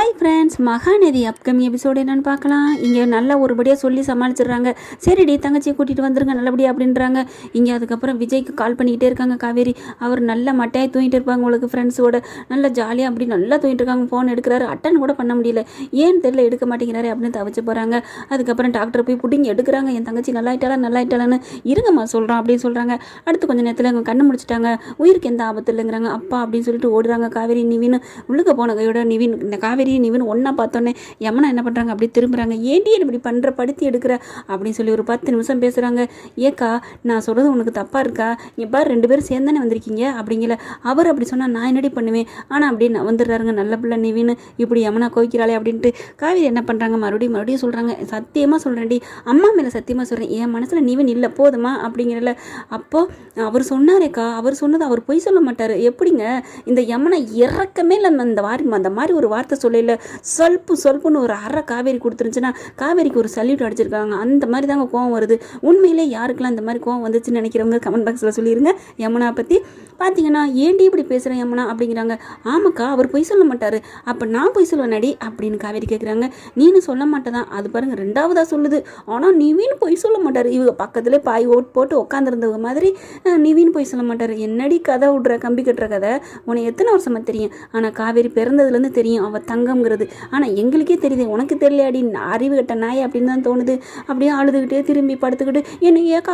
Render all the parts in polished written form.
Hi friends, Mahanadi upcoming episode என்னென்னு பார்க்கலாம். இங்கே நல்லா ஒருபடியாக சொல்லி சமாளிச்சிடுறாங்க. சரிடி தங்கச்சியை கூட்டிகிட்டு வந்துருங்க நல்லபடியாக அப்படின்றாங்க. இங்கே அதுக்கப்புறம் விஜய்க்கு கால் பண்ணிக்கிட்டே இருக்காங்க காவேரி. அவர் நல்ல மட்டையாக தூங்கிட்டு இருப்பாங்க உங்களுக்கு ஃப்ரெண்ட்ஸோட நல்லா ஜாலியாக அப்படி நல்லா தூங்கிட்டு இருக்காங்க. ஃபோன் எடுக்கிறாரு, அட்டன் கூட பண்ண முடியல, ஏன்னு தெரியல எடுக்க மாட்டேங்கிறாரு அப்படின்னு தவிச்சு போகிறாங்க. அதுக்கப்புறம் டாக்டர் போய் புட்டிங்க எடுக்கிறாங்க. என் தங்கச்சி நல்லாயிட்டாளான்னு இருங்கம்மா சொல்கிறோம் அப்படின்னு சொல்கிறாங்க. அடுத்து கொஞ்சம் நேரத்தில் அவங்க கண்ணு முடிச்சிட்டாங்க, உயிருக்கு எந்த ஆபத்து இல்லைங்கிறாங்க. அப்பா அப்படின்னு சொல்லிட்டு ஓடுறாங்க காவேரி நிவின். உள்ளுக்க போன கையோட நிவின் இந்த காவேரி நிவின் ஒன்றா பார்த்தோன்னே யமுனா என்ன பண்ணுறாங்க, அப்படி திரும்புகிறாங்க. ஏன்டி இப்படி பண்ணுற படுத்தி எடுக்கிற அப்படின்னு சொல்லி ஒரு 10 நிமிஷம் பேசுகிறாங்க. ஏக்கா நான் சொல்கிறது உனக்கு தப்பாக இருக்கா, இப்போ 2 பேரும் சேர்ந்தானே வந்திருக்கீங்க அப்படிங்கல. அவர் அப்படி சொன்னால் நான் என்னடி பண்ணுவேன், ஆனால் அப்படின்னு வந்துடுறாருங்க நல்ல பிள்ளை நிவின். இப்படி யமுனா கோவிக்கிறாளே அப்படின்ட்டு காவேரி என்ன பண்ணுறாங்க, மறுபடியும் சொல்கிறாங்க. சத்தியமாக சொல்கிறேன்டி, அம்மா மேலே சத்தியமாக சொல்கிறேன், என் மனசில் நிவின் இல்லை போதுமா அப்படிங்கிறல. அப்போது அவர் சொன்னாரேக்கா, அவர் சொன்னது அவர் பொய் சொல்ல மாட்டார் எப்படிங்க, இந்த யமுனா இறக்கமே இல்லை அந்த மாதிரி ஒரு வார்த்தை சொல்லல. சொல்புன்னு ஒரு அரை காவேரி கொடுத்துருந்துச்சுன்னா காவேரிக்கு ஒரு சல்யூட் அடிச்சிருக்காங்க. அந்த மாதிரி தாங்க கோவம் வருது. உண்மையிலே யாருக்கெல்லாம் இந்த மாதிரி கோவம் வந்துச்சுன்னு நினைக்கிறவங்க கமெண்ட் பாக்ஸில் சொல்லிடுங்க. யமுனா பற்றி பார்த்தீங்கன்னா ஏன்டி இப்படி பேசுகிறேன் யமுனா அப்படிங்கிறாங்க. ஆமாக்கா அவர் பொய் சொல்ல மாட்டார், அப்போ நான் பொய் சொல்லுவேனடி அப்படின்னு காவேரி கேட்குறாங்க. நீனு சொல்ல மாட்டேதான், அது பாருங்கள் 2வதாக சொல்லுது. ஆனால் நிவின் பொய் சொல்ல மாட்டார். இவங்க பக்கத்துலேயே பாய் போட்டு உட்காந்துருந்தவங்க மாதிரி நிவின் பொய் சொல்ல மாட்டார். என்னடி கதை விட்ற, கம்பி கட்டுற கதை, உனக்கு எத்தனை வருஷமாக தெரியும்? ஆனால் காவேரி பிறந்ததுலேருந்து தெரியும் அவள் தங்கம்ங்கிறது. ஆனால் எங்களுக்கே தெரியுது, உனக்கு தெரியலையாடி அறிவு கட்ட நாய் அப்படின்னு தான் தோணுது. அப்படியே அழுதுகிட்டே திரும்பி படுத்துக்கிட்டு என்னை ஏக்கா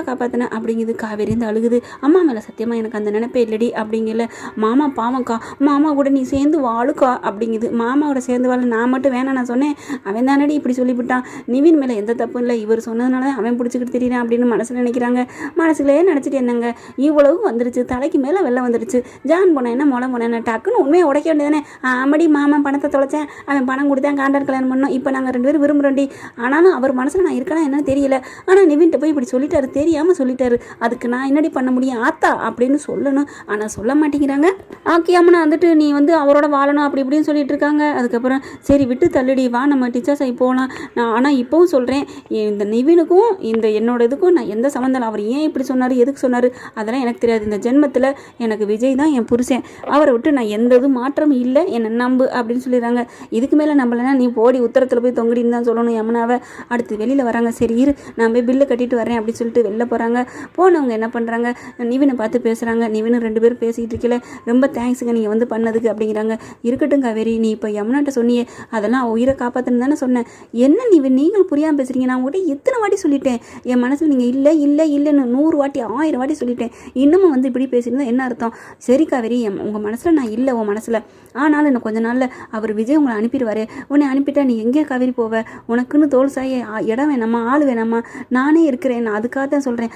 காப்பாற்றினேன் அப்படிங்குது. காவேரி இருந்து அழுகுது. அம்மா மேலே சத்தியமாக எனக்கு அந்த நினைப்பே இல்லடி அப்படிங்கல. மாமா பாவம்க்கா, மாமா கூட நீ சேர்ந்து வாழுக்கா அப்படிங்குது. மாமாவோட சேர்ந்து வாழ நான் மட்டும் வேணாம் நான் சொன்னேன், அவன் தானடி இப்படி சொல்லிவிட்டான். நிவின் மேலே எந்த தப்பும் இல்லை, இவர் சொன்னதுனால அவன் பிடிச்சிக்கிட்டு தெரியுறான் அப்படின்னு மனசில் நினைக்கிறாங்க. மனசுலேயே நினச்சிட்டு என்னங்க இவ்வளவு வந்துருச்சு, தலைக்கு மேலே வெள்ளம் வந்துருச்சு, ஜான் போனேன் என்ன மொளை போனேன் டக்குன்னு உண்மையை உடைக்க வேண்டியதானே. ஆமாடி மாமா பணத்தை தொலைச்சேன், அவன் பணம் கொடுத்தேன், காண்டார் கல்யாணம் பண்ணோம், இப்போ நாங்கள் 2 பேரும் விரும்புகிறோண்டி. ஆனாலும் அவர் மனசில் நான் இருக்கேனா என்னன்னு தெரியல. ஆனால் நிவின்ட்ட போய் இப்படி சொல்லிட்டாரு, தெரியாமல் சொல்லிட்டாரு, அதுக்கு நான் என்னடி பண்ண முடியும் ஆத்தா அப்படின்னு சொல்லணும். ஆனால் சொல்ல மாட்டேங்கிறாங்க. ஆக்கியாமனா வந்துட்டு நீ அவரோட வாழணும் அப்படி இப்படின்னு சொல்லிட்டு இருக்காங்க. அதுக்கப்புறம் சரி விட்டு தள்ளுடி வா நம்ம டீச்சர்ஸ் ஆகி போகலாம். நான் ஆனால் இப்போவும் சொல்கிறேன், இந்த நிவினுக்கும் இந்த என்னோட இதுக்கும் நான் எந்த சம்மந்தம், அவர் ஏன் இப்படி சொன்னார், எதுக்கு சொன்னார் அதெல்லாம் எனக்கு தெரியாது. இந்த ஜென்மத்தில் எனக்கு விஜய் தான் என் புருஷன், அவரை விட்டு நான் எந்த இது மாற்றம் இல்லை, என்னை நம்பு அப்படின்னு சொல்லிடுறாங்க. இதுக்கு மேலே நம்பலைன்னா நீ போடி உத்தரத்தில் போய் தொங்கிடின்னு தான் சொல்லணும் யமுனாவை. அடுத்து வெளியில் வராங்க. சரி இரு நான் போய் பில்லு கட்டிட்டு வரேன் அப்படின்னு சொல்லிட்டு வெளில போகிறாங்க. போனவங்க என்ன பண்ணுறாங்க, நிவினை பார்த்து பேசுகிறாங்க. நிவினும் 2 பேரும் பேசிக்கிட்டு இருக்கல. ரொம்ப தேங்க்ஸுங்க நீங்கள் பண்ணதுக்கு அப்படிங்கிறாங்க. இருக்கட்டும் காவேரி, நீ இப்போ யமுனாட்ட சொன்னியே அதெல்லாம் உயிரை காப்பாற்றுன்னு தானே சொன்னேன். என்ன நிவின் நீங்களும் புரியாமல் பேசுகிறீங்க, நான் உங்கள்கிட்ட எத்தனை வாட்டி சொல்லிட்டேன், என் மனசில் நீங்கள் இல்லைன்னு 100 வாட்டி 1000 வாட்டி சொல்லிட்டேன், இன்னமும் இப்படி பேசியிருந்தா என்ன அர்த்தம். சரி காவேரி, உங்கள் மனசில் நான் இல்லை, உன் மனசில், ஆனாலும் இன்னும் கொஞ்ச நாளில் அவர் விஜய் உங்களை அனுப்பிடுவார். உன்னை அனுப்பிட்டா நீ எங்கே காவேரி போவ, உனக்குன்னு தோல் சாய இடம் வேணாமா, ஆள் வேணாமா, நானே இருக்கிறேன், நான் அதுக்காக தான் சொல்கிறேன்.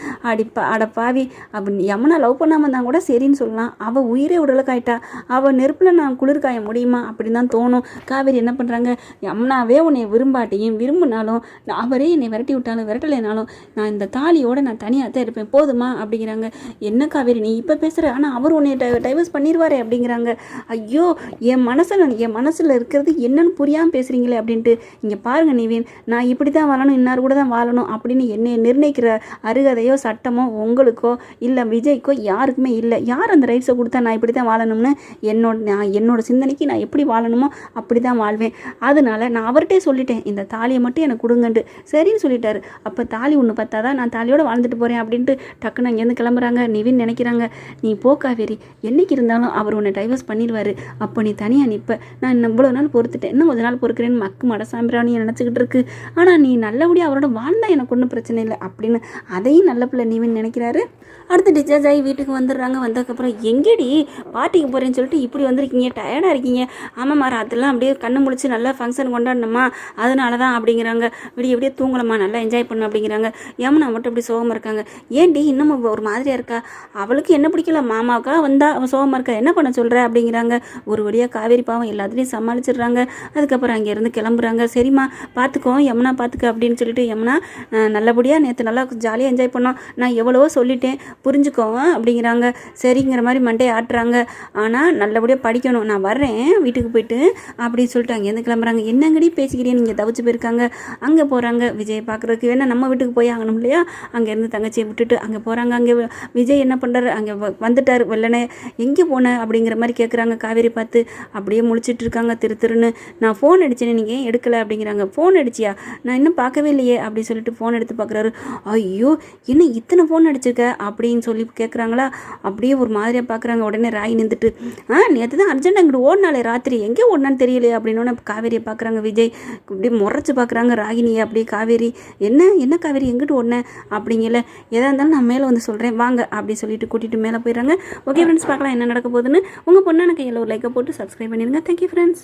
அடப்பாவி அப்படி யமுனா லவ் பண்ணாமல் தான் கூட சரின்னு சொல்லலாம். அவள் உயிரே உடலுக்காயிட்டா, அவள் நெருப்பில் நான் குளிர்காய முடியுமா அப்படின்னு தான் தோணும். காவேரி என்ன பண்ணுறாங்க, யமுனாவே உன்னை விரும்பாட்டியும் விரும்பினாலும் அவரே என்னை விரட்டி விட்டாலும் விரட்டலைனாலும் நான் இந்த தாலியோடு நான் தனியாக தான் இருப்பேன் போதுமா அப்படிங்கிறாங்க. என்ன காவேரி நீ இப்போ பேசுகிற, ஆனால் அவர் உன்னை டைவர்ஸ் பண்ணிடுவாரே அப்படிங்கிறாங்க. ஐயோ என் மனசில் இருக்கிறது என்னன்னு புரியாமல் பேசுகிறீங்களே அப்படின்ட்டு. இங்கே பாருங்கள் நிவின், நான் இப்படி தான் வாழணும், இன்னார் கூட தான் வாழணும் அப்படின்னு என்னை நிர்ணயிக்கிற அருகதையோ சட்டமோ உங்களுக்கோ இல்லை விஜய்க்கோ யாருக்குமே இல்லை. யார் அந்த ரைட்ஸை கொடுத்தா நான் இப்படி தான் வாழணும்னு என்னோட சிந்தனைக்கு நான் எப்படி வாழணுமோ அப்படி தான் வாழ்வேன். அதனால நான் அவர்கிட்டே சொல்லிட்டேன், இந்த தாலியை மட்டும் எனக்கு கொடுங்கன்ட்டு. சரின்னு சொல்லிட்டாரு. அப்போ தாலி ஒன்று பார்த்தாதான் நான் தாலியோடு வாழ்ந்துட்டு போகிறேன் அப்படின்ட்டு டக்குன்னு அங்கேருந்து கிளம்புறாங்க. நிவின் நினைக்கிறாங்க, நீ போ காவேரி, என்னைக்கு இருந்தாலும் அவர் உன்னை டைவர்ஸ் பண்ணிடுவார், அப்போ நீ தனியாக நிற்ப. நான் இவ்வளோ நாள் பொறுத்துட்டேன், இன்னும் கொஞ்ச நாள் பொறுக்கிறேன்னு மக்கு மடசாம்பிரான்னு நினச்சிக்கிட்டு இருக்கு. ஆனால் நீ நல்லபடியாக அவரோட வாழ்ந்தா எனக்கு ஒன்றும் பிரச்சனை இல்லை அப்படின்னு அதையும் நல்ல பிள்ளை நிவின் நினைக்கிறாரு. அடுத்து டிஸ்சார்ஜ் ஆகி வீட்டுக்கு வந்துடுறாங்க. வந்ததுக்கப்புறம் எங்கேடி பார்ட்டிக்கு போகிறேன்னு சொல்லிட்டு இப்படி வந்திருக்கீங்க, டயர்டாக இருக்கீங்க. ஆமாம்மா ராத்திரிலாம் அப்படியே கண்ணு முடிச்சு நல்லா ஃபங்க்ஷன் கொண்டாடணுமா, அதனால தான் அப்படிங்கிறாங்க. விடிய தூங்கலம்மா, நல்லா என்ஜாய் பண்ணணும் அப்படிங்கிறாங்க. யமுனா மட்டும் அப்படி சோகமாக இருக்காங்க. ஏன்டி இன்னமும் ஒரு மாதிரியாக இருக்கா, அவளுக்கு என்ன பிடிக்கல, மாமாவுக்கா வந்தா அவன் சோகமாக இருக்கா, என்ன பண்ண சொல்கிற அப்படிங்கிறாங்க. ஒரு வழியாக காவேரி பாவம் எல்லாத்துலேயும் சமாளிச்சிடுறாங்க. அதுக்கப்புறம் அங்கேருந்து கிளம்புறாங்க. சரிம்மா பார்த்துக்கோ, யமுனா பார்த்துக்க அப்படின்னு சொல்லிட்டு யமுனா நல்லபடியாக நேற்று நல்லா ஜாலியாக என்ஜாய் பண்ணோம், நான் எவ்வளவோ சொல்லிட்டேன் புரிஞ்சுக்கோங்க அப்படிங்கிறாங்க. சரிங்கிற மாதிரி மண்டையை ஆட்டுறாங்க. ஆனால் நல்லபடியாக படிக்கணும், நான் வர்றேன் வீட்டுக்கு போயிட்டு அப்படின்னு சொல்லிட்டு அங்கேருந்து கிளம்புறாங்க. என்னங்கடி பேசிக்கிறேன், நீங்கள் தவிச்சு போயிருக்காங்க. அங்கே போகிறாங்க விஜய் பார்க்குறதுக்கு. வேணா நம்ம வீட்டுக்கு போய் ஆகணும் இல்லையா, அங்கேருந்து தங்கச்சியை விட்டுட்டு அங்கே போகிறாங்க. அங்கே விஜய் என்ன பண்ணுறாரு, அங்கே வந்துட்டார் வெள்ளனே. எங்கே போன அப்படிங்கிற மாதிரி கேட்குறாங்க காவேரி பார்த்து. பார்த்து அப்படியே முழிச்சிட்டு இருக்காங்க திருன்னு. நான் ஃபோன் அடிச்சேன்னு நீங்கள் ஏன் எடுக்கலை அப்படிங்கிறாங்க. ஃபோன் அடிச்சியா? நான் இன்னும் பார்க்கவே இல்லையே அப்படின்னு சொல்லிட்டு ஃபோன் எடுத்து பார்க்குறாரு. ஐயோ என்ன இத்தனை ஃபோன் அடிச்சிருக்க அப்படின்னு சொல்லி கேட்குறாங்களா. அப்படியே ஒரு மாதிரியாக பார்க்குறாங்க. உடனே ராகி நின்றுட்டு நேற்று தான் அர்ஜென்ட் அங்கிட்டு ஓடினாலே ராத்திரி எங்கே ஓடினான்னு தெரியலையே அப்படின்னு காவேரியை பார்க்குறாங்க விஜய். அப்படியே முறைச்சி பார்க்குறாங்க ராகினியை. அப்படியே காவேரி என்ன காவேரி எங்கிட்டு ஓடினேன் அப்படிங்கல. எதாக இருந்தாலும் நான் மேலே வந்து சொல்கிறேன் வாங்க அப்படி சொல்லிட்டு கூட்டிகிட்டு மேலே போயிடுறாங்க. ஓகே ஃப்ரெண்ட்ஸ், பார்க்கலாம் என்ன நடக்க போகுதுன்னு. உங்கள் பொண்ணான கையில் ஒரு லைக்கை போட்டு சப்ஸ்கிரைப் பண்ணிடுங்க. Thank you friends.